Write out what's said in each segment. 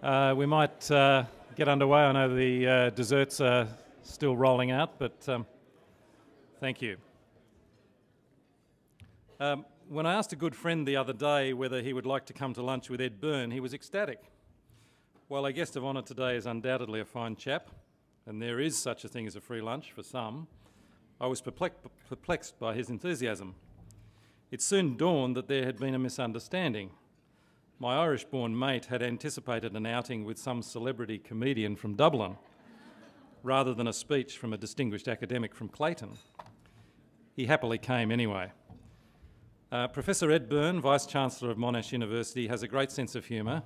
We might get underway. I know the desserts are still rolling out, but thank you. When I asked a good friend the other day whether he would like to come to lunch with Ed Byrne, he was ecstatic. While our guest of honour today is undoubtedly a fine chap, and there is such a thing as a free lunch for some, I was perplexed by his enthusiasm. It soon dawned that there had been a misunderstanding. My Irish-born mate had anticipated an outing with some celebrity comedian from Dublin, rather than a speech from a distinguished academic from Clayton. He happily came anyway. Professor Ed Byrne, Vice-Chancellor of Monash University, has a great sense of humour,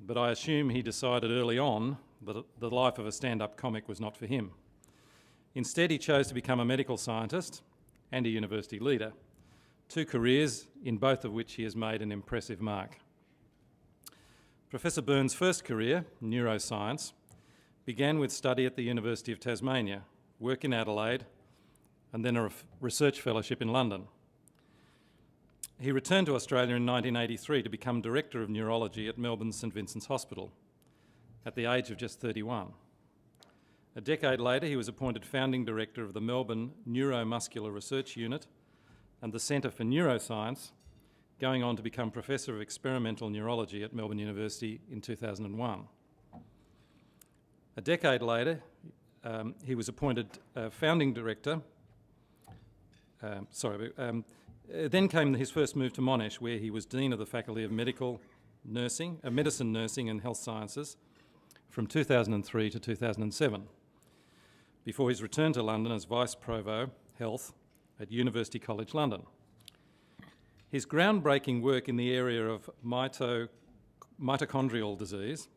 but I assume he decided early on that the life of a stand-up comic was not for him. Instead, he chose to become a medical scientist and a university leader, two careers in both of which he has made an impressive mark. Professor Byrne's first career, neuroscience, began with study at the University of Tasmania, work in Adelaide, and then a research fellowship in London. He returned to Australia in 1983 to become Director of Neurology at Melbourne's St Vincent's Hospital, at the age of just 31. A decade later, he was appointed Founding Director of the Melbourne Neuromuscular Research Unit and the Centre for Neuroscience, going on to become Professor of Experimental Neurology at Melbourne University in 2001. A decade later, he was appointed Founding Director. Then came his first move to Monash, where he was Dean of the Faculty of Medicine, Nursing and Health Sciences from 2003 to 2007, before his return to London as Vice Provost Health at University College London. His groundbreaking work in the area of mitochondrial disease,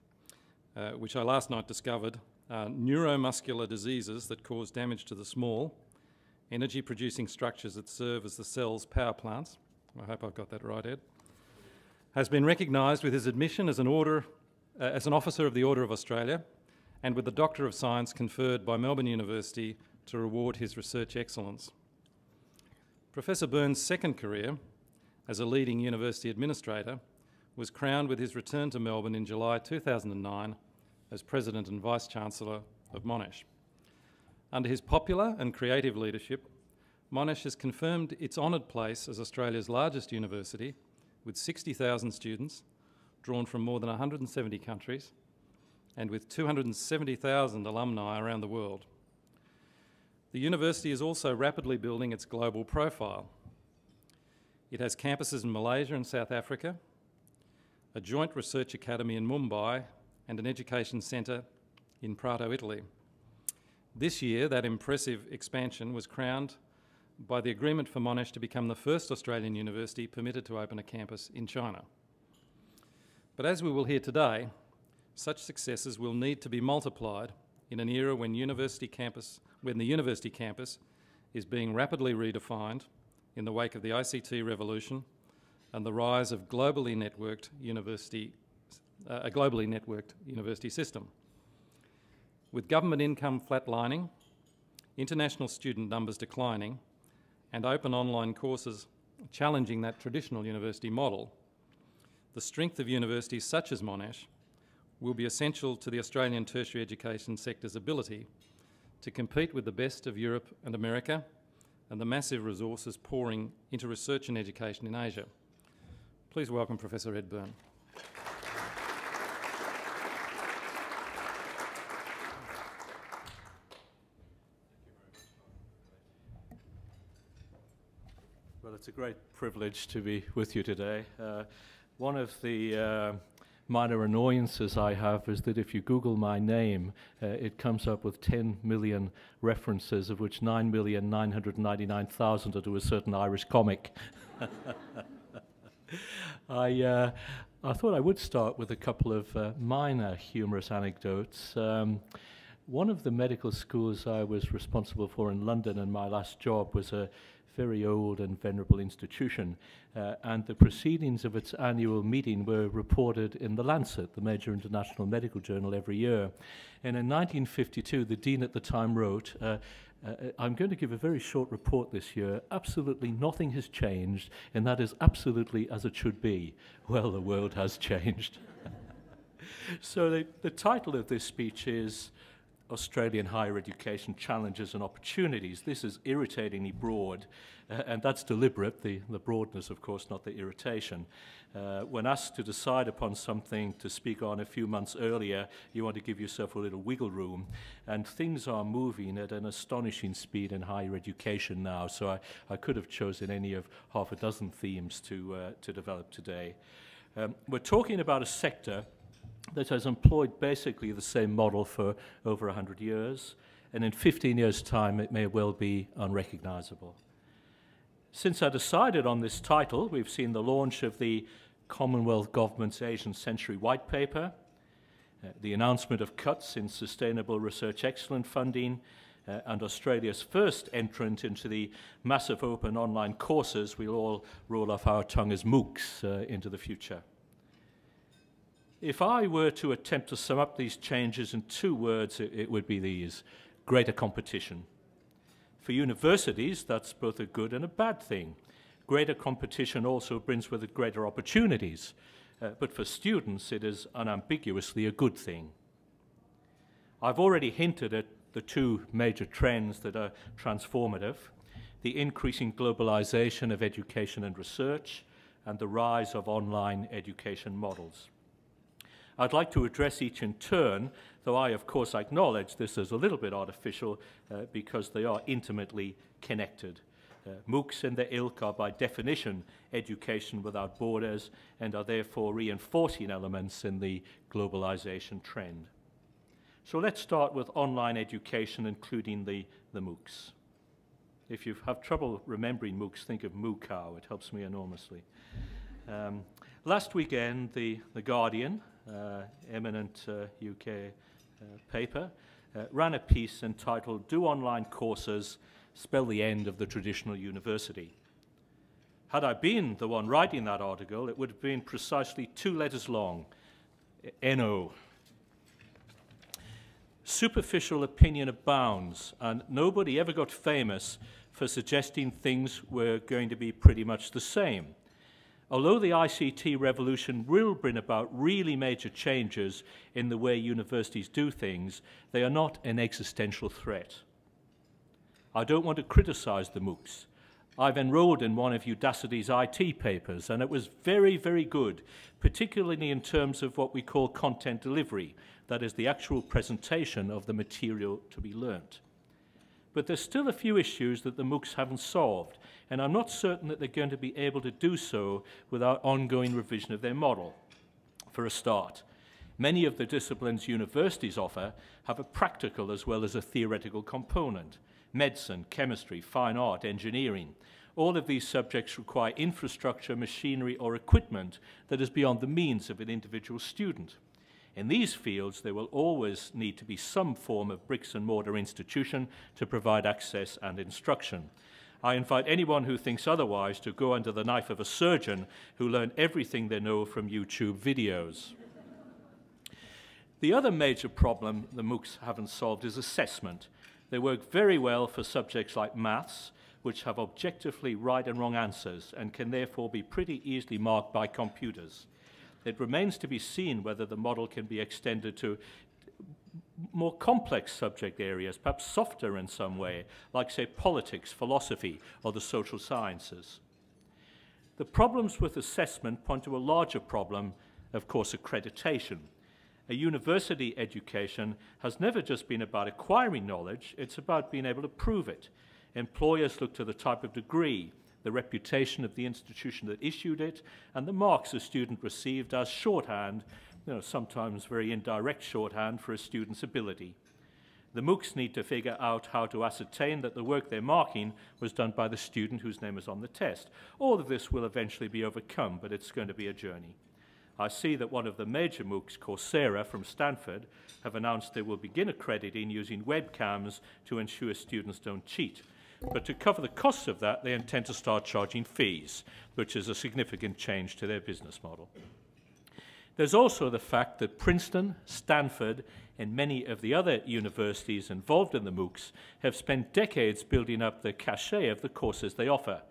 which I last night discovered, are neuromuscular diseases that cause damage to the small, energy-producing structures that serve as the cell's power plants. I hope I've got that right, Ed. Has been recognised with his admission as an Officer of the Order of Australia and with the Doctor of Science conferred by Melbourne University to reward his research excellence. Professor Byrne's second career as a leading university administrator was crowned with his return to Melbourne in July 2009 as President and Vice-Chancellor of Monash. Under his popular and creative leadership, Monash has confirmed its honoured place as Australia's largest university with 60,000 students drawn from more than 170 countries and with 270,000 alumni around the world. The university is also rapidly building its global profile. It has campuses in Malaysia and South Africa, a joint research academy in Mumbai, and an education centre in Prato, Italy. This year, that impressive expansion was crowned by the agreement for Monash to become the first Australian university permitted to open a campus in China. But as we will hear today, such successes will need to be multiplied in an era when the university campus is being rapidly redefined in the wake of the ICT revolution and the rise of a globally networked university system. With government income flatlining, international student numbers declining, and open online courses challenging that traditional university model, the strength of universities such as Monash will be essential to the Australian tertiary education sector's ability to compete with the best of Europe and America and the massive resources pouring into research and education in Asia. Please welcome Professor Ed Byrne. Well, it's a great privilege to be with you today. One of the minor annoyances I have is that if you Google my name, it comes up with 10 million references, of which 9,999,000 are to a certain Irish comic. I thought I would start with a couple of minor humorous anecdotes. One of the medical schools I was responsible for in London in my last job was a very old and venerable institution, and the proceedings of its annual meeting were reported in The Lancet, the major international medical journal, every year. And in 1952, the dean at the time wrote, I'm going to give a very short report this year. Absolutely nothing has changed, and that is absolutely as it should be. Well, the world has changed. So the title of this speech is Australian Higher Education Challenges and Opportunities. This is irritatingly broad, and that's deliberate, the broadness, of course, not the irritation. When asked to decide upon something to speak on a few months earlier, you want to give yourself a little wiggle room, and things are moving at an astonishing speed in higher education now, so I could have chosen any of half a dozen themes to develop today. We're talking about a sector that has employed basically the same model for over 100 years, and in 15 years' time it may well be unrecognizable. Since I decided on this title, we've seen the launch of the Commonwealth Government's Asian Century White Paper, the announcement of cuts in sustainable research excellence funding, and Australia's first entrant into the massive open online courses we'll all roll off our tongue as MOOCs into the future. If I were to attempt to sum up these changes in 2 words, it would be these: greater competition. For universities, that's both a good and a bad thing. Greater competition also brings with it greater opportunities, but for students it is unambiguously a good thing. I've already hinted at the 2 major trends that are transformative: the increasing globalization of education and research, and the rise of online education models. I'd like to address each in turn, though I, of course, acknowledge this is a little bit artificial because they are intimately connected. MOOCs and their ilk are by definition education without borders and are therefore reinforcing elements in the globalization trend. So let's start with online education, including the MOOCs. If you have trouble remembering MOOCs, think of Moo Cow. It helps me enormously. Last weekend, The Guardian, eminent UK paper, ran a piece entitled "Do Online Courses Spell the End of the Traditional University?" Had I been the one writing that article, it would have been precisely 2 letters long. NO. Superficial opinion abounds, and nobody ever got famous for suggesting things were going to be pretty much the same. Although the ICT revolution will bring about really major changes in the way universities do things, they are not an existential threat. I don't want to criticize the MOOCs. I've enrolled in one of Udacity's IT papers, and it was very, very good, particularly in terms of what we call content delivery, that is, the actual presentation of the material to be learnt. But there's still a few issues that the MOOCs haven't solved, and I'm not certain that they're going to be able to do so without ongoing revision of their model. For a start, many of the disciplines universities offer have a practical as well as a theoretical component. Medicine, chemistry, fine art, engineering. All of these subjects require infrastructure, machinery, or equipment that is beyond the means of an individual student. In these fields, there will always need to be some form of bricks and mortar institution to provide access and instruction. I invite anyone who thinks otherwise to go under the knife of a surgeon who learned everything they know from YouTube videos. The other major problem the MOOCs haven't solved is assessment. They work very well for subjects like maths, which have objectively right and wrong answers and can therefore be pretty easily marked by computers. It remains to be seen whether the model can be extended to more complex subject areas, perhaps softer in some way, like, say, politics, philosophy, or the social sciences. The problems with assessment point to a larger problem, of course, accreditation. A university education has never just been about acquiring knowledge, it's about being able to prove it. Employers look to the type of degree, the reputation of the institution that issued it, and the marks a student received as shorthand, sometimes very indirect shorthand for a student's ability. The MOOCs need to figure out how to ascertain that the work they're marking was done by the student whose name is on the test. All of this will eventually be overcome, but it's going to be a journey. I see that one of the major MOOCs, Coursera from Stanford, have announced they will begin accrediting using webcams to ensure students don't cheat. But to cover the costs of that, they intend to start charging fees, which is a significant change to their business model. There's also the fact that Princeton, Stanford, and many of the other universities involved in the MOOCs have spent decades building up the cachet of the courses they offer.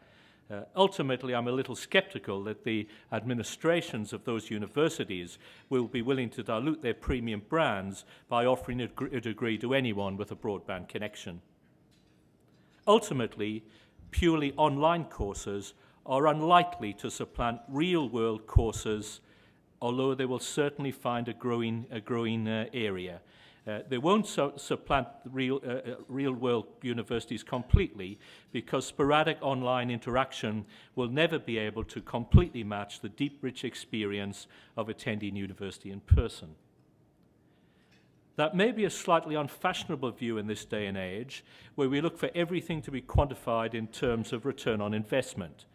Ultimately, I'm a little skeptical that the administrations of those universities will be willing to dilute their premium brands by offering a degree to anyone with a broadband connection. Ultimately, purely online courses are unlikely to supplant real-world courses, although they will certainly find a growing area. They won't supplant real-world universities completely, because sporadic online interaction will never be able to completely match the deep, rich experience of attending university in person. That may be a slightly unfashionable view in this day and age, where we look for everything to be quantified in terms of return on investment.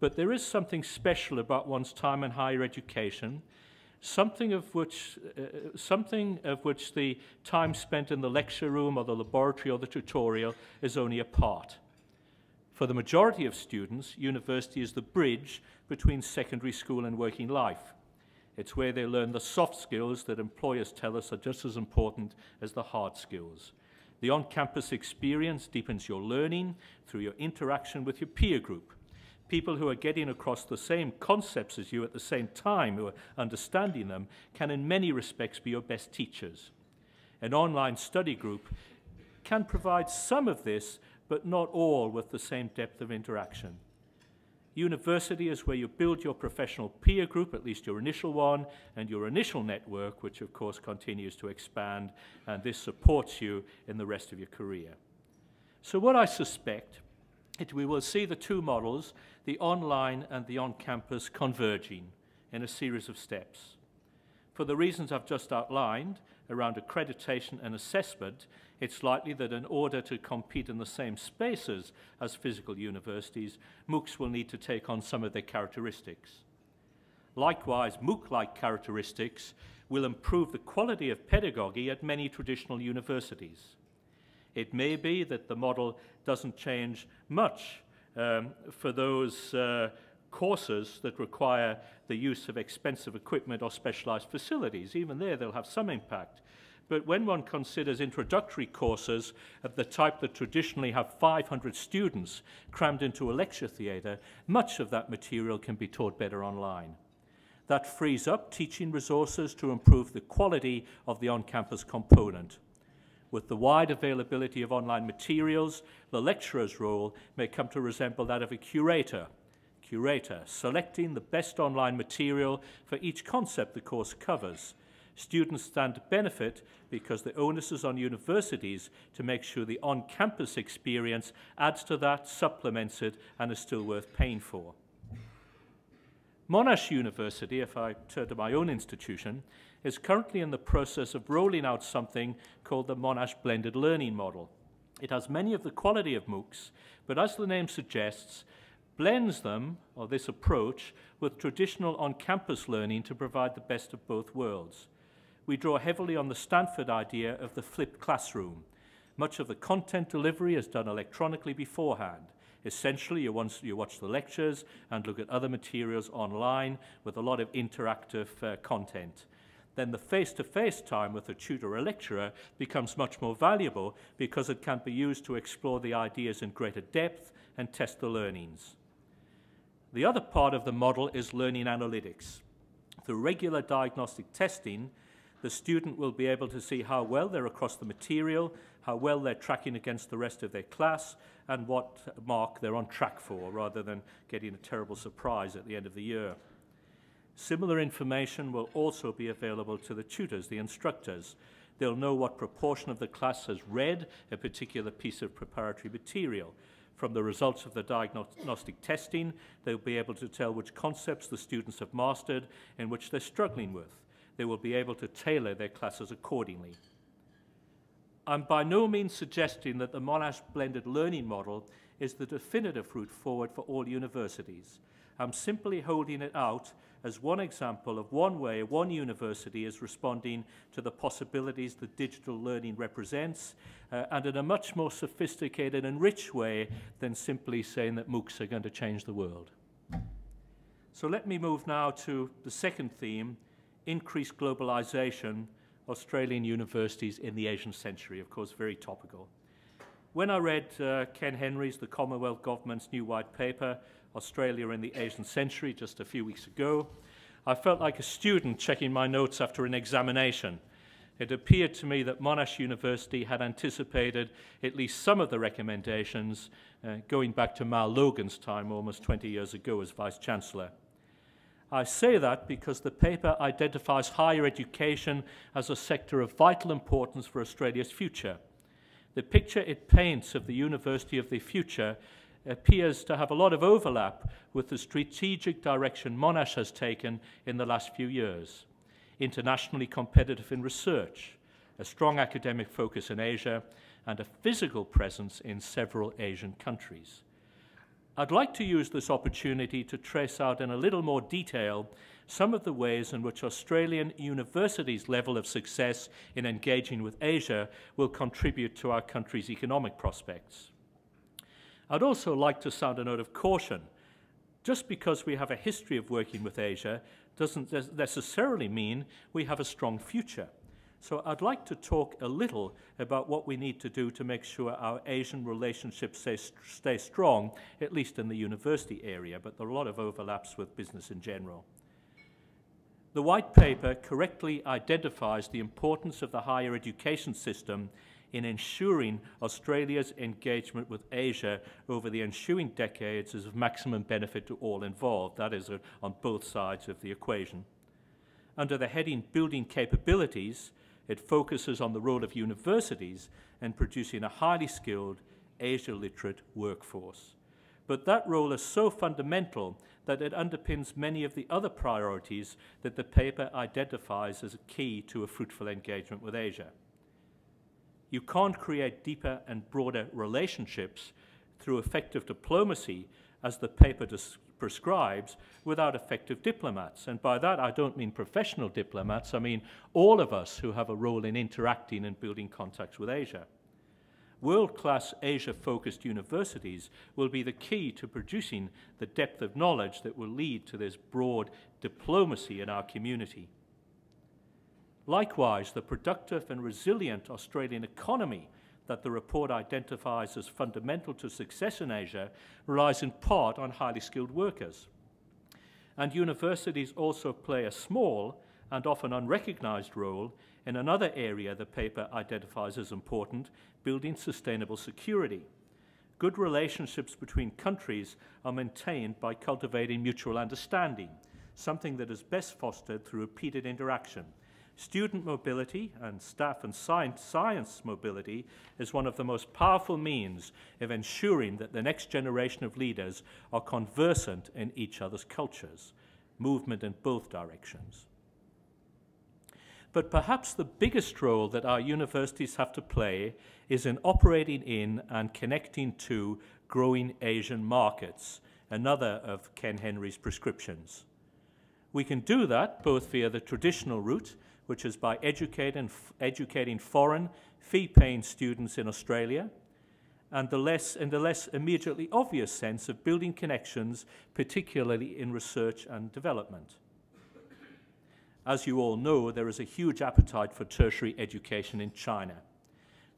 But there is something special about one's time in higher education, something of which the time spent in the lecture room or the laboratory or the tutorial is only a part. For the majority of students, university is the bridge between secondary school and working life. It's where they learn the soft skills that employers tell us are just as important as the hard skills. The on-campus experience deepens your learning through your interaction with your peer group. People who are getting across the same concepts as you at the same time, who are understanding them, can in many respects be your best teachers. An online study group can provide some of this, but not all with the same depth of interaction. University is where you build your professional peer group, at least your initial one, and your initial network, which of course continues to expand, and this supports you in the rest of your career. So what I suspect is we will see the two models, the online and the on-campus, converging in a series of steps. For the reasons I've just outlined around accreditation and assessment, it's likely that in order to compete in the same spaces as physical universities, MOOCs will need to take on some of their characteristics. Likewise, MOOC-like characteristics will improve the quality of pedagogy at many traditional universities. It may be that the model doesn't change much for those courses that require the use of expensive equipment or specialized facilities. Even there, they'll have some impact. But when one considers introductory courses of the type that traditionally have 500 students crammed into a lecture theatre, much of that material can be taught better online. That frees up teaching resources to improve the quality of the on-campus component. With the wide availability of online materials, the lecturer's role may come to resemble that of a curator, selecting the best online material for each concept the course covers. Students stand to benefit because the onus is on universities to make sure the on-campus experience adds to that, supplements it, and is still worth paying for. Monash University, if I turn to my own institution, is currently in the process of rolling out something called the Monash Blended Learning Model. It has many of the quality of MOOCs, but as the name suggests, blends them, or this approach, with traditional on-campus learning to provide the best of both worlds. We draw heavily on the Stanford idea of the flipped classroom. Much of the content delivery is done electronically beforehand. Essentially, you watch the lectures and look at other materials online with a lot of interactive content. Then the face-to-face time with a tutor or lecturer becomes much more valuable because it can be used to explore the ideas in greater depth and test the learnings. The other part of the model is learning analytics. Through regular diagnostic testing, the student will be able to see how well they're across the material, how well they're tracking against the rest of their class, and what mark they're on track for, rather than getting a terrible surprise at the end of the year. Similar information will also be available to the tutors, the instructors. They'll know what proportion of the class has read a particular piece of preparatory material. From the results of the diagnostic testing, they'll be able to tell which concepts the students have mastered and which they're struggling with. They will be able to tailor their classes accordingly. I'm by no means suggesting that the Monash Blended Learning Model is the definitive route forward for all universities. I'm simply holding it out as one example of one way one university is responding to the possibilities that digital learning represents, and in a much more sophisticated and rich way than simply saying that MOOCs are going to change the world. So let me move now to the second theme, increased globalization, Australian universities in the Asian century, of course, very topical. When I read Ken Henry's The Commonwealth Government's new white paper, Australia in the Asian Century just a few weeks ago, I felt like a student checking my notes after an examination. It appeared to me that Monash University had anticipated at least some of the recommendations going back to Mal Logan's time almost 20 years ago as Vice-Chancellor. I say that because the paper identifies higher education as a sector of vital importance for Australia's future. The picture it paints of the University of the future appears to have a lot of overlap with the strategic direction Monash has taken in the last few years. Internationally competitive in research, a strong academic focus in Asia, and a physical presence in several Asian countries. I'd like to use this opportunity to trace out in a little more detail some of the ways in which Australian universities' level of success in engaging with Asia will contribute to our country's economic prospects. I'd also like to sound a note of caution. Just because we have a history of working with Asia doesn't necessarily mean we have a strong future. So I'd like to talk a little about what we need to do to make sure our Asian relationships stay strong, at least in the university area, but there are a lot of overlaps with business in general. The white paper correctly identifies the importance of the higher education system in ensuring Australia's engagement with Asia over the ensuing decades is of maximum benefit to all involved. That is, on both sides of the equation. Under the heading Building Capabilities, it focuses on the role of universities in producing a highly skilled, Asia-literate workforce. But that role is so fundamental that it underpins many of the other priorities that the paper identifies as a key to a fruitful engagement with Asia. You can't create deeper and broader relationships through effective diplomacy, as the paper prescribes, without effective diplomats. And by that, I don't mean professional diplomats. I mean all of us who have a role in interacting and building contacts with Asia. World-class Asia-focused universities will be the key to producing the depth of knowledge that will lead to this broad diplomacy in our community. Likewise, the productive and resilient Australian economy that the report identifies as fundamental to success in Asia relies in part on highly skilled workers. And universities also play a small and often unrecognized role in another area the paper identifies as important, building sustainable security. Good relationships between countries are maintained by cultivating mutual understanding, something that is best fostered through repeated interaction. Student mobility and staff and science mobility is one of the most powerful means of ensuring that the next generation of leaders are conversant in each other's cultures, movement in both directions. But perhaps the biggest role that our universities have to play is in operating in and connecting to growing Asian markets, another of Ken Henry's prescriptions. We can do that both via the traditional route, which is by educating foreign, fee-paying students in Australia, and in the less immediately obvious sense of building connections, particularly in research and development. As you all know, there is a huge appetite for tertiary education in China.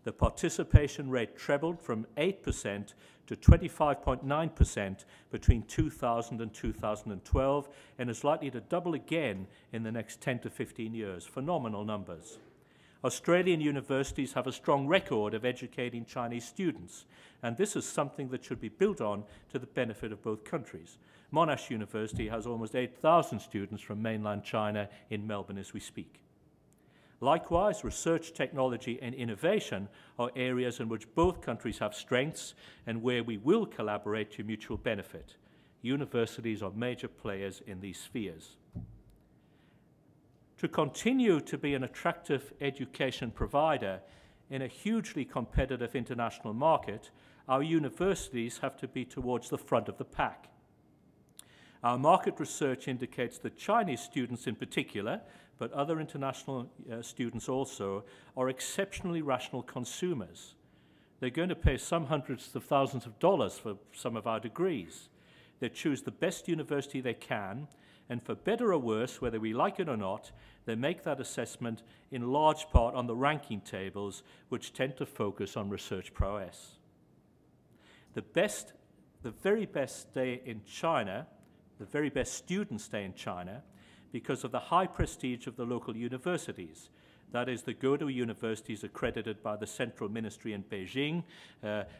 The participation rate trebled from 8% to 25.9% between 2000 and 2012, and is likely to double again in the next 10 to 15 years. Phenomenal numbers. Australian universities have a strong record of educating Chinese students, and this is something that should be built on to the benefit of both countries. Monash University has almost 8,000 students from mainland China in Melbourne as we speak. Likewise, research, technology, and innovation are areas in which both countries have strengths and where we will collaborate to mutual benefit. Universities are major players in these spheres. To continue to be an attractive education provider in a hugely competitive international market, our universities have to be towards the front of the pack. Our market research indicates that Chinese students in particular, but other international students also, are exceptionally rational consumers. They're going to pay some hundreds of thousands of dollars for some of our degrees. They choose the best university they can, and for better or worse, whether we like it or not, they make that assessment in large part on the ranking tables, which tend to focus on research prowess. The best the very best stay in China, the very best students stay in China because of the high prestige of the local universities. That is, they go to universities accredited by the Central Ministry in Beijing,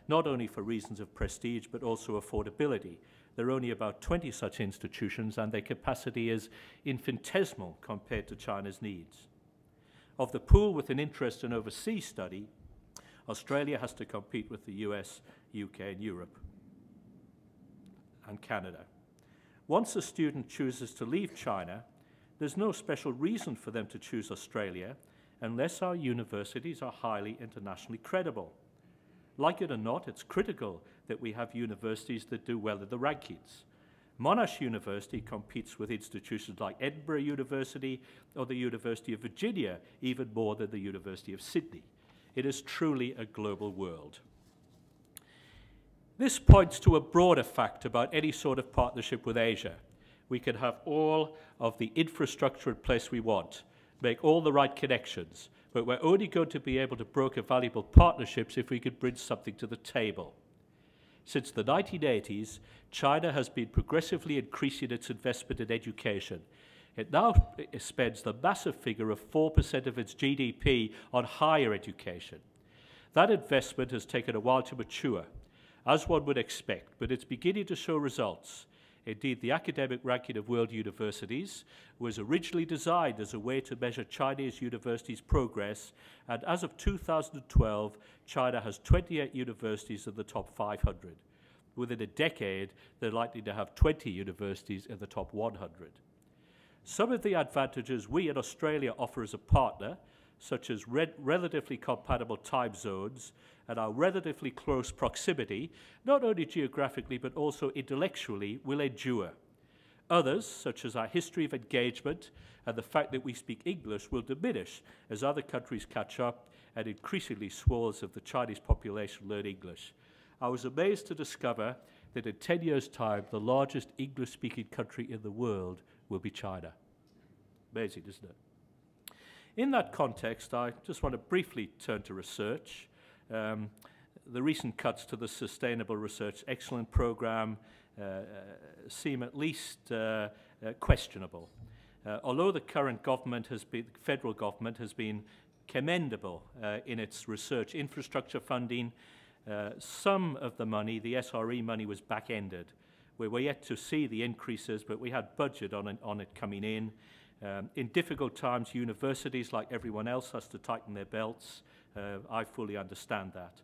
not only for reasons of prestige, but also affordability. There are only about 20 such institutions, and their capacity is infinitesimal compared to China's needs. Of the pool with an interest in overseas study, Australia has to compete with the US, UK, and Europe, and Canada. Once a student chooses to leave China, there's no special reason for them to choose Australia unless our universities are highly internationally credible. Like it or not, it's critical that we have universities that do well in the rankings. Monash University competes with institutions like Edinburgh University or the University of Virginia, even more than the University of Sydney. It is truly a global world. This points to a broader fact about any sort of partnership with Asia. We can have all of the infrastructure in place we want, make all the right connections, but we're only going to be able to broker valuable partnerships if we can bring something to the table. Since the 1980s, China has been progressively increasing its investment in education. It now spends the massive figure of 4% of its GDP on higher education. That investment has taken a while to mature, as one would expect, but it's beginning to show results. Indeed, the academic ranking of world universities was originally designed as a way to measure Chinese universities' progress, and as of 2012, China has 28 universities in the top 500. Within a decade, they're likely to have 20 universities in the top 100. Some of the advantages we in Australia offer as a partner, such as relatively compatible time zones and our relatively close proximity, not only geographically but also intellectually, will endure. Others, such as our history of engagement and the fact that we speak English, will diminish as other countries catch up and increasingly swathes of the Chinese population learn English. I was amazed to discover that in 10 years' time, the largest English-speaking country in the world will be China. Amazing, isn't it? In that context, I just want to briefly turn to research. The recent cuts to the Sustainable Research Excellence Programme seem at least questionable. Although the current government federal government has been commendable in its research infrastructure funding, some of the money, the SRE money, was back-ended. We were yet to see the increases, but we had budget on it coming in. In difficult times, universities, like everyone else, has to tighten their belts. I fully understand that.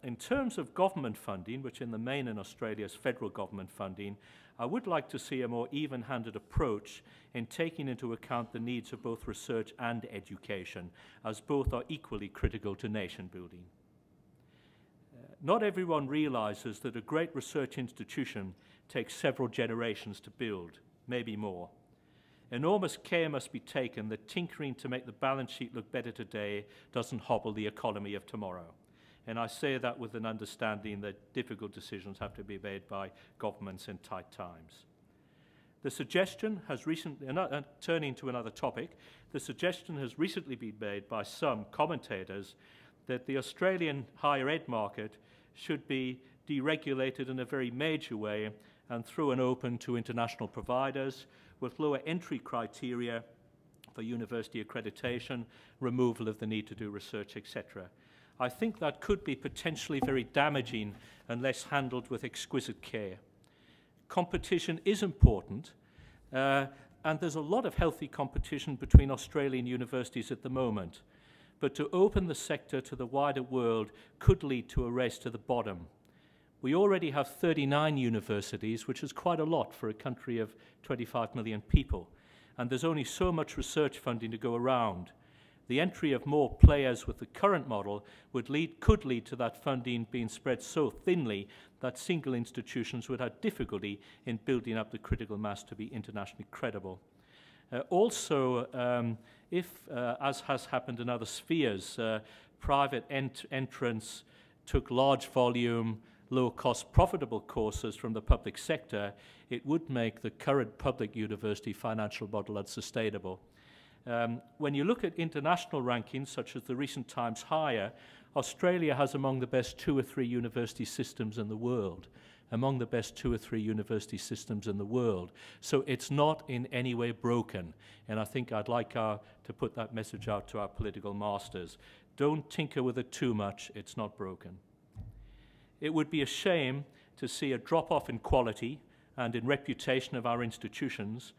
In terms of government funding, which in the main in Australia is federal government funding, I would like to see a more even-handed approach in taking into account the needs of both research and education, as both are equally critical to nation building. Not everyone realizes that a great research institution takes several generations to build, maybe more. Enormous care must be taken that tinkering to make the balance sheet look better today doesn't hobble the economy of tomorrow. And I say that with an understanding that difficult decisions have to be made by governments in tight times. The suggestion has recently, turning to another topic, the suggestion has recently been made by some commentators that the Australian higher ed market should be deregulated in a very major way and through and open to international providers with lower entry criteria for university accreditation, removal of the need to do research, etc. I think that could be potentially very damaging unless handled with exquisite care. Competition is important, and there's a lot of healthy competition between Australian universities at the moment. But to open the sector to the wider world could lead to a race to the bottom. We already have 39 universities, which is quite a lot for a country of 25 million people, and there's only so much research funding to go around. The entry of more players with the current model could lead to that funding being spread so thinly that single institutions would have difficulty in building up the critical mass to be internationally credible. If, as has happened in other spheres, private entrants took large volume, low-cost, profitable courses from the public sector, it would make the current public university financial model unsustainable. When you look at international rankings, such as the recent Times Higher, Australia has among the best 2 or 3 university systems in the world. Among the best 2 or 3 university systems in the world. So it's not in any way broken. And I think I'd like to put that message out to our political masters. Don't tinker with it too much. It's not broken. It would be a shame to see a drop-off in quality and in reputation of our institutions.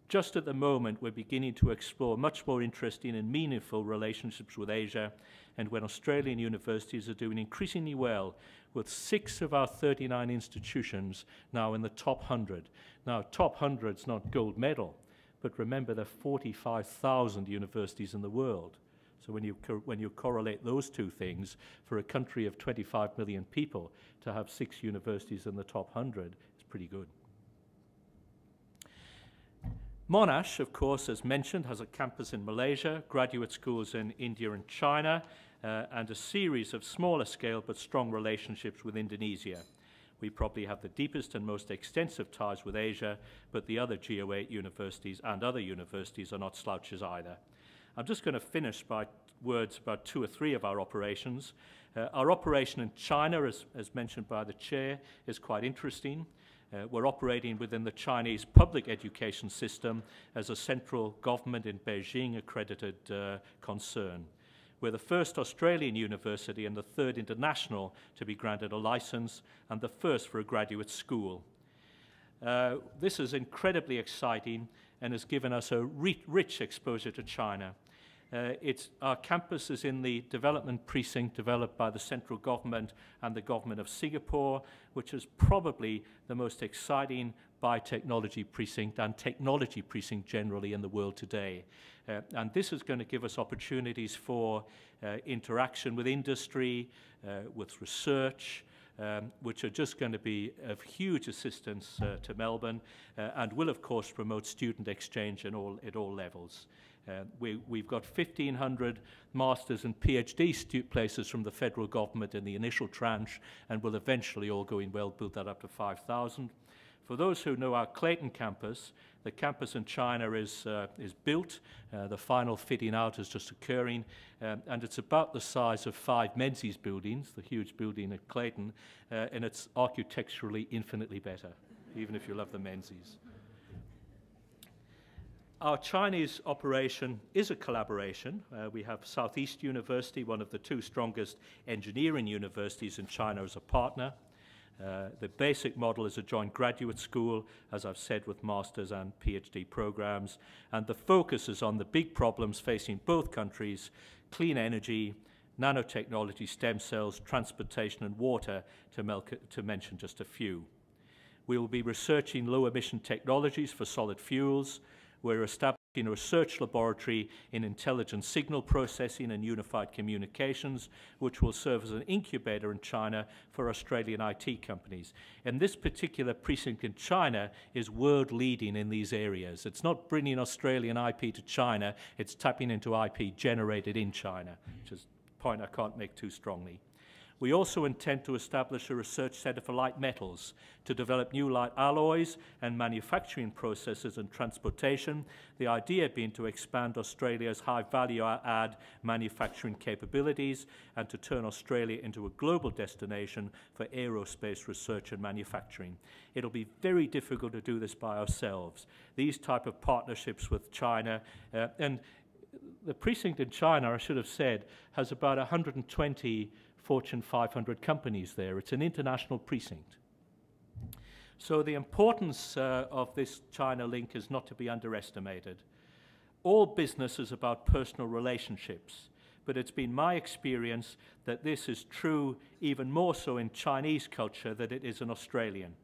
Just at the moment, we're beginning to explore much more interesting and meaningful relationships with Asia, and when Australian universities are doing increasingly well, with 6 of our 39 institutions now in the top 100. Now, top 100's not gold medal, but remember there are 45,000 universities in the world. So when you correlate those two things, for a country of 25 million people, to have 6 universities in the top 100 is pretty good. Monash, of course, as mentioned, has a campus in Malaysia, graduate schools in India and China, and a series of smaller scale but strong relationships with Indonesia. We probably have the deepest and most extensive ties with Asia, but the other GO8 universities and other universities are not slouches either. I'm just going to finish by words about 2 or 3 of our operations. Our operation in China, as mentioned by the chair, is quite interesting. We're operating within the Chinese public education system as a central government in Beijing accredited concern. We're the first Australian university and the 3rd international to be granted a license and the first for a graduate school. This is incredibly exciting and has given us a rich exposure to China. Our campus is in the development precinct developed by the central government and the government of Singapore, which is probably the most exciting biotechnology precinct and technology precinct generally in the world today. And this is going to give us opportunities for interaction with industry, with research, which are just going to be of huge assistance to Melbourne and will, of course, promote student exchange at all levels. We've got 1,500 masters and PhD places from the federal government in the initial tranche, and will eventually, all going well, build that up to 5,000. For those who know our Clayton campus, the campus in China is built. The final fitting out is just occurring, and it's about the size of 5 Menzies buildings, the huge building at Clayton, and it's architecturally infinitely better, even if you love the Menzies. Our Chinese operation is a collaboration. We have Southeast University, one of the 2 strongest engineering universities in China, as a partner. The basic model is a joint graduate school, as I've said, with master's and PhD programs, and the focus is on the big problems facing both countries: clean energy, nanotechnology, stem cells, transportation and water, to mention just a few. We will be researching low-emission technologies for solid fuels. We're establishing a research laboratory in intelligent signal processing and unified communications, which will serve as an incubator in China for Australian IT companies. And this particular precinct in China is world-leading in these areas. It's not bringing Australian IP to China, it's tapping into IP generated in China, which is a point I can't make too strongly. We also intend to establish a research centre for light metals to develop new light alloys and manufacturing processes and transportation, the idea being to expand Australia's high value add manufacturing capabilities and to turn Australia into a global destination for aerospace research and manufacturing. It'll be very difficult to do this by ourselves. These type of partnerships with China, and the precinct in China, I should have said, has about 120 Fortune 500 companies there. It's an international precinct. So the importance of this China link is not to be underestimated. All business is about personal relationships, but it's been my experience that this is true even more so in Chinese culture than it is in Australian.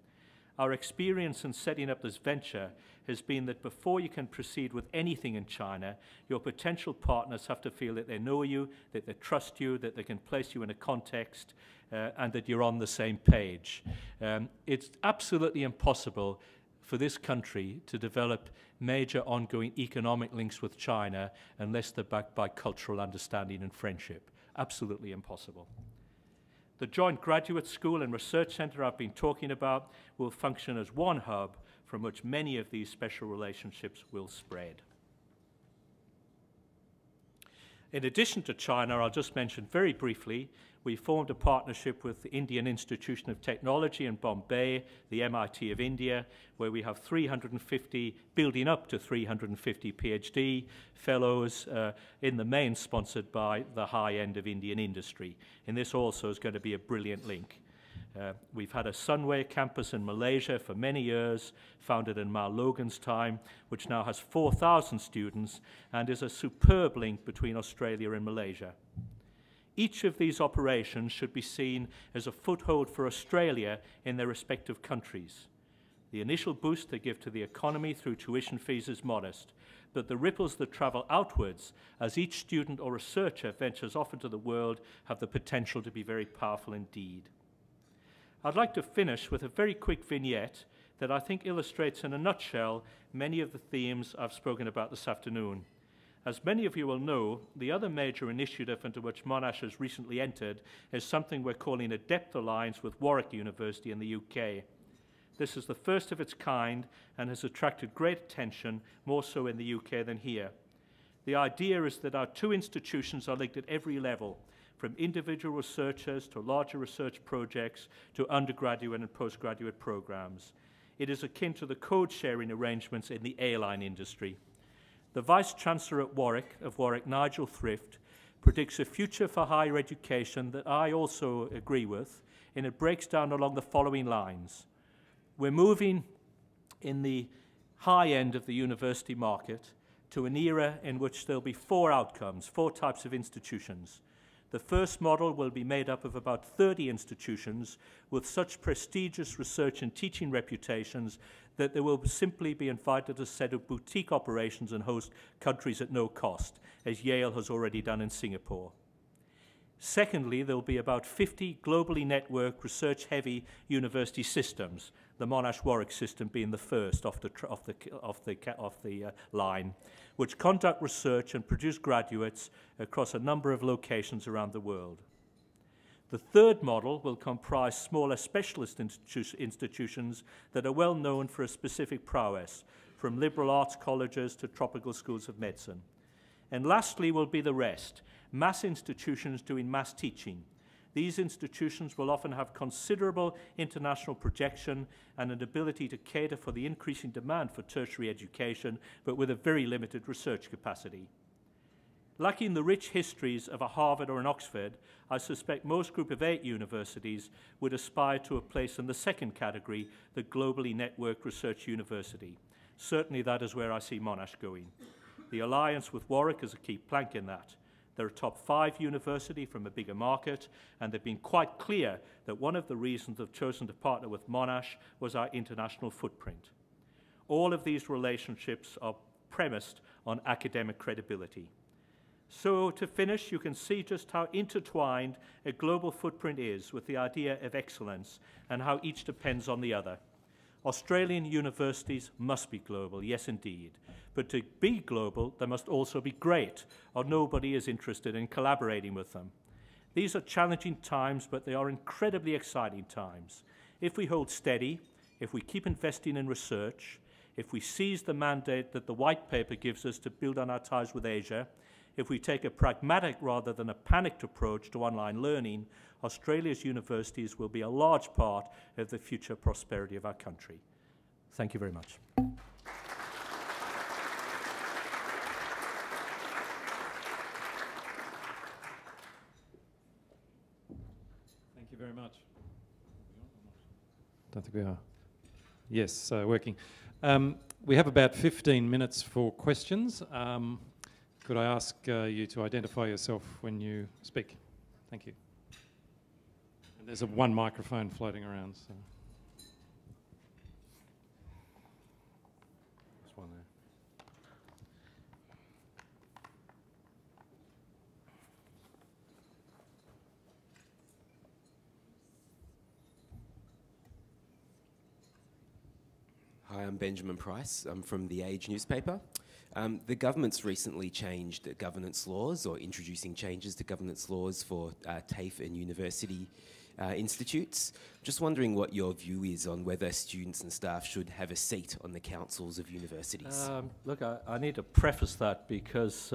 Our experience in setting up this venture has been that before you can proceed with anything in China, your potential partners have to feel that they know you, that they trust you, that they can place you in a context, and that you're on the same page. It's absolutely impossible for this country to develop major ongoing economic links with China unless they're backed by cultural understanding and friendship. Absolutely impossible. The joint graduate school and research centre I've been talking about will function as one hub from which many of these special relationships will spread. In addition to China, I'll just mention very briefly, we formed a partnership with the Indian Institution of Technology in Bombay, the MIT of India, where we have 350, building up to 350 PhD fellows, in the main sponsored by the high end of Indian industry. And this also is going to be a brilliant link. We've had a Sunway campus in Malaysia for many years, founded in Mal Logan's time, which now has 4,000 students and is a superb link between Australia and Malaysia. Each of these operations should be seen as a foothold for Australia in their respective countries. The initial boost they give to the economy through tuition fees is modest, but the ripples that travel outwards as each student or researcher ventures off into the world have the potential to be very powerful indeed. I'd like to finish with a very quick vignette that I think illustrates in a nutshell many of the themes I've spoken about this afternoon. As many of you will know, the other major initiative into which Monash has recently entered is something we're calling a depth alliance with Warwick University in the UK. This is the first of its kind and has attracted great attention, more so in the UK than here. The idea is that our two institutions are linked at every level, from individual researchers to larger research projects to undergraduate and postgraduate programs. It is akin to the code-sharing arrangements in the airline industry. The Vice-Chancellor at Warwick, Nigel Thrift, predicts a future for higher education that I also agree with, and it breaks down along the following lines. We're moving in the high end of the university market to an era in which there'll be four outcomes, four types of institutions. The first model will be made up of about 30 institutions with such prestigious research and teaching reputations that they will simply be invited to set up boutique operations and host countries at no cost, as Yale has already done in Singapore. Secondly, there will be about 50 globally networked, research-heavy university systems, the Monash Warwick system being the first off the line, which conduct research and produce graduates across a number of locations around the world. The third model will comprise smaller specialist institutions that are well known for a specific prowess, from liberal arts colleges to tropical schools of medicine. And lastly will be the rest, mass institutions doing mass teaching. These institutions will often have considerable international projection and an ability to cater for the increasing demand for tertiary education, but with a very limited research capacity. Lacking the rich histories of a Harvard or an Oxford, I suspect most Group of 8 universities would aspire to a place in the second category, the globally networked research university. Certainly that is where I see Monash going. The alliance with Warwick is a key plank in that. They're a top 5 university from a bigger market, and they've been quite clear that one of the reasons they've chosen to partner with Monash was our international footprint. All of these relationships are premised on academic credibility. So to finish, you can see just how intertwined a global footprint is with the idea of excellence and how each depends on the other. Australian universities must be global, yes indeed. But to be global, they must also be great, or nobody is interested in collaborating with them. These are challenging times, but they are incredibly exciting times. If we hold steady, if we keep investing in research, if we seize the mandate that the white paper gives us to build on our ties with Asia, if we take a pragmatic rather than a panicked approach to online learning, Australia's universities will be a large part of the future prosperity of our country. Thank you very much. Thank you very much. Don't think we are. Yes, working. We have about 15 minutes for questions. Could I ask you to identify yourself when you speak? Thank you. And there's one microphone floating around. So. There's one there. Hi, I'm Benjamin Price. I'm from The Age newspaper. The government's recently changed governance laws, or introducing changes to governance laws for TAFE and university institutes. Just wondering what your view is on whether students and staff should have a seat on the councils of universities. Look, I need to preface that because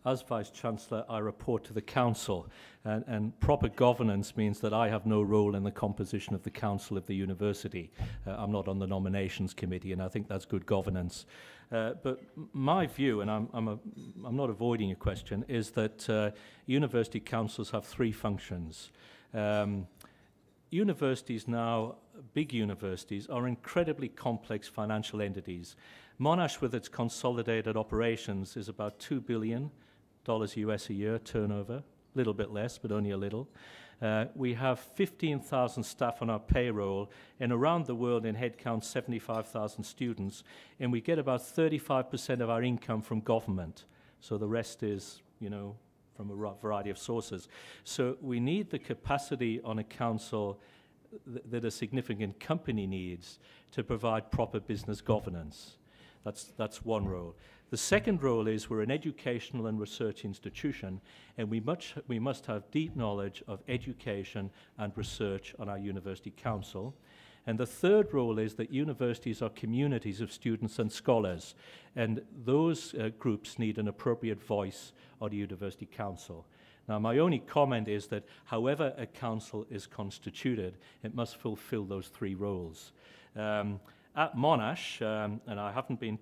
as Vice-Chancellor, I report to the Council, and proper governance means that I have no role in the composition of the Council of the University. I'm not on the nominations committee, and I think that's good governance. But my view, and I'm not avoiding a question, is that university councils have three functions. Universities now, big universities, are incredibly complex financial entities. Monash, with its consolidated operations, is about $2 billion US a year turnover, a little bit less, but only a little. We have 15,000 staff on our payroll, and around the world in headcount 75,000 students, and we get about 35% of our income from government. So the rest is, you know, from a variety of sources. So we need the capacity on a council that a significant company needs to provide proper business governance. That's one role. The second role is we're an educational and research institution, and we must have deep knowledge of education and research on our university council. And the third role is that universities are communities of students and scholars, and those groups need an appropriate voice on the university council. Now, my only comment is that however a council is constituted, it must fulfill those three roles. At Monash, and I haven't been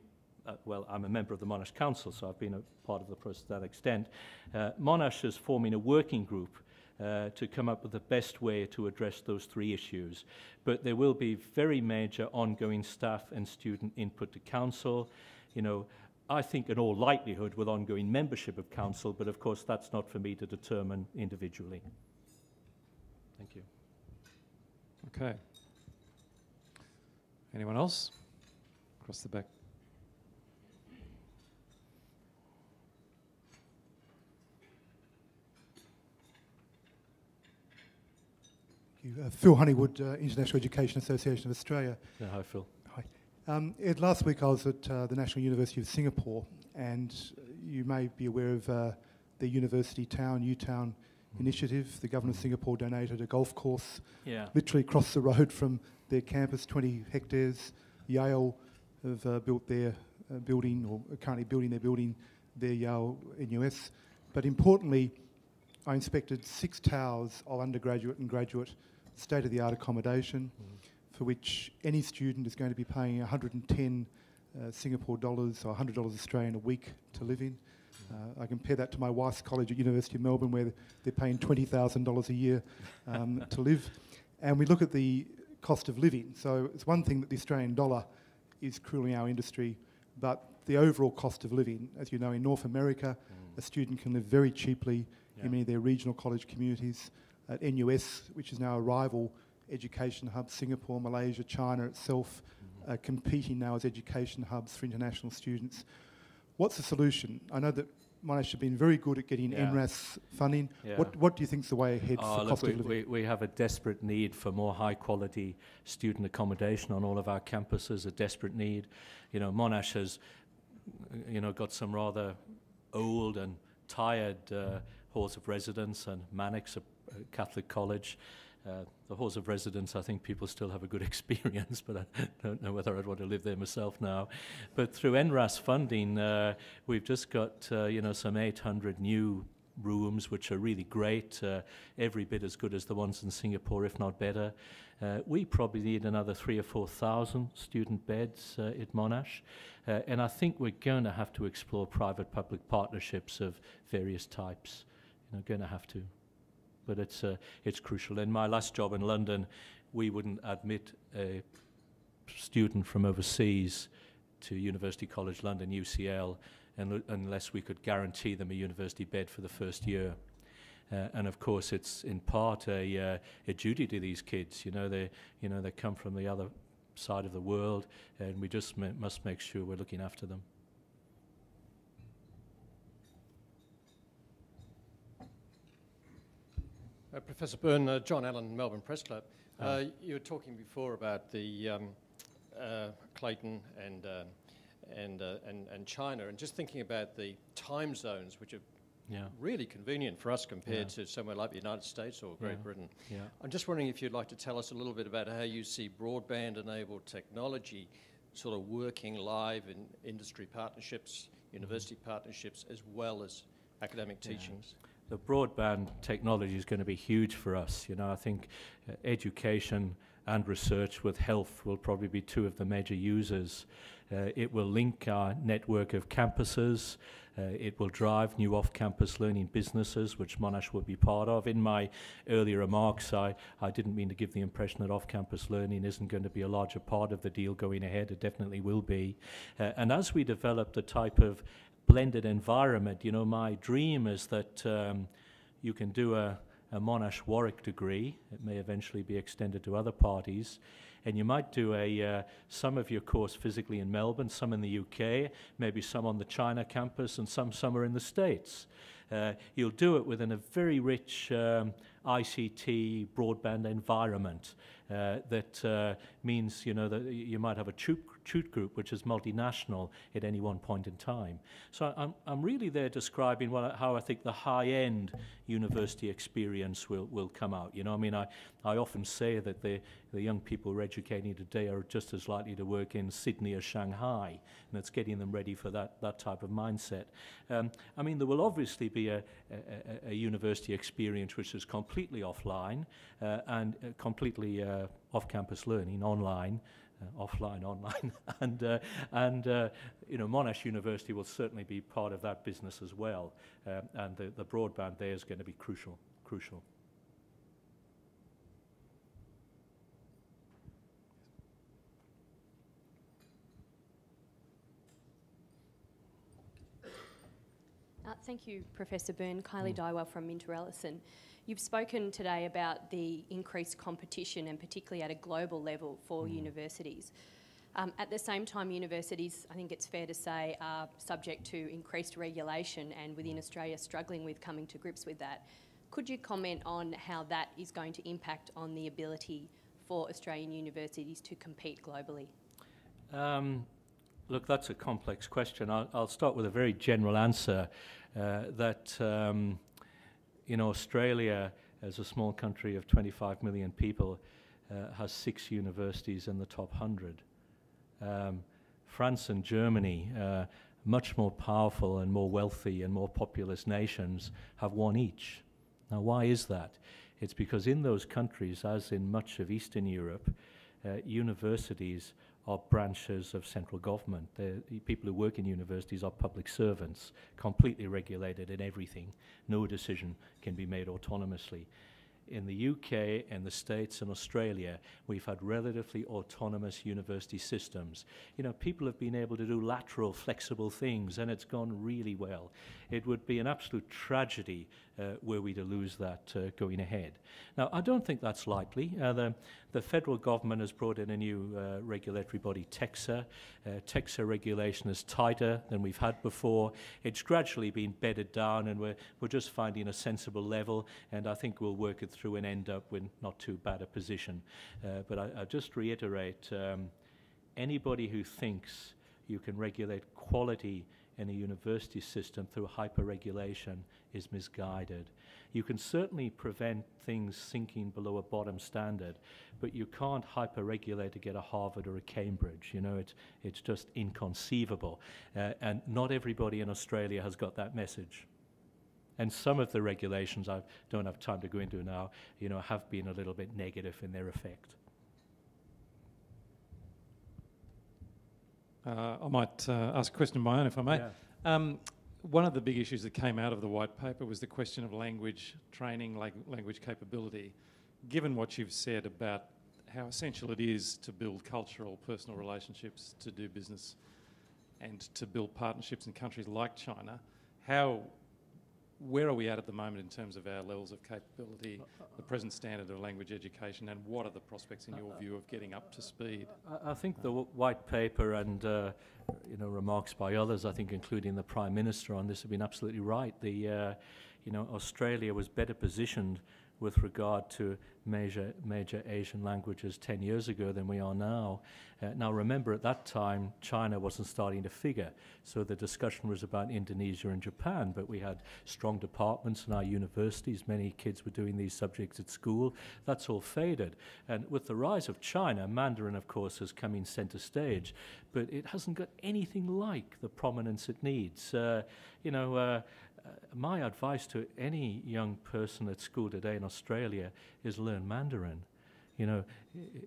well, I'm a member of the Monash Council, so I've been a part of the process to that extent. Monash is forming a working group to come up with the best way to address those three issues. But there will be very major ongoing staff and student input to council. You know, I think in all likelihood with ongoing membership of council, but of course that's not for me to determine individually. Thank you. Okay. Anyone else? Across the back. Phil Honeywood, International Education Association of Australia. Yeah, hi, Phil. Hi. Ed, last week I was at the National University of Singapore, and you may be aware of the University Town, U-Town initiative. The government of Singapore donated a golf course literally across the road from their campus, 20 hectares. Yale have built their building, or are currently building their building, their Yale NUS. But importantly, I inspected 6 towers of undergraduate and graduate state-of-the-art accommodation, for which any student is going to be paying 110 Singapore dollars or $100 Australian a week to live in. I compare that to my wife's college at University of Melbourne, where they're paying $20,000 a year to live. And we look at the cost of living. So it's one thing that the Australian dollar is crueling our industry, but the overall cost of living, as you know, in North America, a student can live very cheaply in many of their regional college communities. At NUS, which is now a rival education hub, Singapore, Malaysia, China itself, competing now as education hubs for international students. What's the solution? I know that Monash have been very good at getting NRAS funding. What do you think is the way ahead for cost of living? We have a desperate need for more high-quality student accommodation on all of our campuses, a desperate need. You know, Monash has, you know, got some rather old and tired halls of residence, and Mannix, a Catholic college. The halls of residence, I think people still have a good experience, but I don't know whether I'd want to live there myself now. But through NRAS funding, we've just got you know, some 800 new rooms, which are really great, every bit as good as the ones in Singapore, if not better. We probably need another 3,000 or 4,000 student beds at Monash, and I think we're going to have to explore private-public partnerships of various types. You know, going to have to. But it's crucial. In my last job in London, we wouldn't admit a student from overseas to University College London, UCL, unless we could guarantee them a university bed for the first year. And of course, it's in part a duty to these kids. You know, they come from the other side of the world, and we just must make sure we're looking after them. Professor Byrne, John Allen, Melbourne Press Club. You were talking before about the Clayton and China, and just thinking about the time zones, which are really convenient for us compared to somewhere like the United States or Great Britain. I'm just wondering if you'd like to tell us a little bit about how you see broadband-enabled technology sort of working live in industry partnerships, university partnerships, as well as academic teachings? The broadband technology is going to be huge for us. I think education and research with health will probably be two of the major users. It will link our network of campuses. It will drive new off-campus learning businesses, which Monash will be part of. In my earlier remarks, I didn't mean to give the impression that off-campus learning isn't going to be a larger part of the deal going ahead. It definitely will be. And as we develop the type of blended environment, my dream is that you can do a Monash Warwick degree. It may eventually be extended to other parties. And you might do some of your course physically in Melbourne, some in the UK, maybe some on the China campus, and some somewhere in the States. You'll do it within a very rich ICT broadband environment that means, that you might have a tute group which is multinational at any one point in time. So I'm really there describing how I think the high-end university experience will come out. I often say that the young people we're educating today are just as likely to work in Sydney or Shanghai, and it's getting them ready for that type of mindset. There will obviously be a university experience which is completely offline and completely off-campus learning, online, offline, online, and Monash University will certainly be part of that business as well, and the broadband there is going to be crucial. Thank you, Professor Byrne. Kylie Dywell from Minter-Ellison. You've spoken today about the increased competition, and particularly at a global level for universities. At the same time, universities, I think it's fair to say, are subject to increased regulation, and within Australia struggling with coming to grips with that. Could you comment on how that is going to impact on the ability for Australian universities to compete globally? Look, that's a complex question. I'll start with a very general answer that Australia, as a small country of 25 million people, has 6 universities in the top 100. France and Germany, much more powerful and more wealthy and more populous nations, have 1 each. Now, why is that? It's because in those countries, as in much of Eastern Europe, universities are branches of central government. The people who work in universities are public servants, completely regulated in everything. No decision can be made autonomously. In the UK and the States and Australia, we've had relatively autonomous university systems. People have been able to do lateral, flexible things, and it's gone really well. It would be an absolute tragedy were we to lose that going ahead. Now, I don't think that's likely. The federal government has brought in a new regulatory body, TEXA. TEXA regulation is tighter than we've had before. It's gradually been bedded down, and we're just finding a sensible level, and I think we'll work it through and end up with not too bad a position. But I just reiterate, anybody who thinks you can regulate quality in a university system through hyper-regulation is misguided. You can certainly prevent things sinking below a bottom standard, but you can't hyper-regulate to get a Harvard or a Cambridge. It's just inconceivable. And not everybody in Australia has got that message. And some of the regulations, I don't have time to go into now, have been a little bit negative in their effect. I might ask a question of my own, if I may. Yeah. One of the big issues that came out of the white paper was the question of language training, language capability. Given what you've said about how essential it is to build cultural, personal relationships, to do business, and to build partnerships in countries like China, where are we at the moment in terms of our levels of capability, the present standard of language education, and what are the prospects in your view of getting up to speed? I think the white paper and remarks by others, I think including the Prime Minister on this, have been absolutely right. Australia was better positioned with regard to major Asian languages 10 years ago than we are now. Now remember, at that time, China wasn't starting to figure, so the discussion was about Indonesia and Japan, but we had strong departments in our universities. Many kids were doing these subjects at school. That's all faded. And with the rise of China, Mandarin, of course, has come in center stage, but it hasn't got anything like the prominence it needs. my advice to any young person at school today in Australia is learn Mandarin. You know,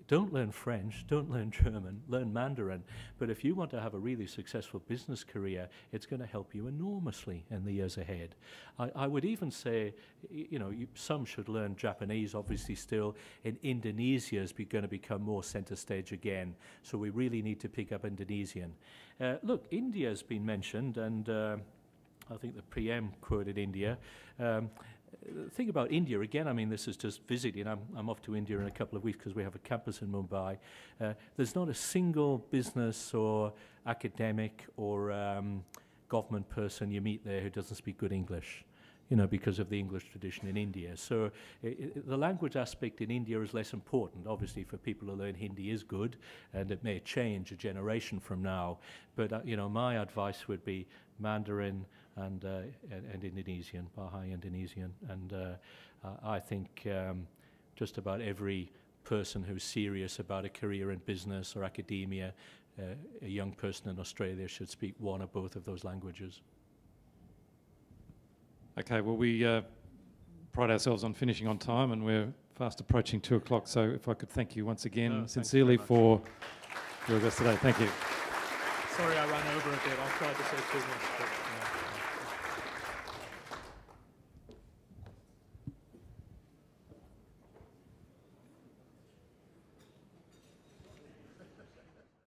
don't learn French, don't learn German, learn Mandarin. But if you want to have a really successful business career, it's going to help you enormously in the years ahead. I would even say, you know, some should learn Japanese, obviously still. In Indonesia is going to become more center stage again. So we really need to pick up Indonesian. Look, India has been mentioned, and I think the PM quoted India. The thing about India, again, I mean, this is just visiting. I'm off to India in a couple of weeks because we have a campus in Mumbai. There's not a single business or academic or government person you meet there who doesn't speak good English, you know, because of the English tradition in India. So the language aspect in India is less important. Obviously, for people to learn Hindi is good, and it may change a generation from now. But, you know, my advice would be Mandarin and Indonesian, Bahai Indonesian. And I think just about every person who's serious about a career in business or academia, a young person in Australia should speak one or both of those languages. Okay, well, we pride ourselves on finishing on time, and we're fast approaching 2 o'clock. So if I could thank you once again sincerely for your address today. Thank you. Sorry I ran over a bit. I tried to say too much. But,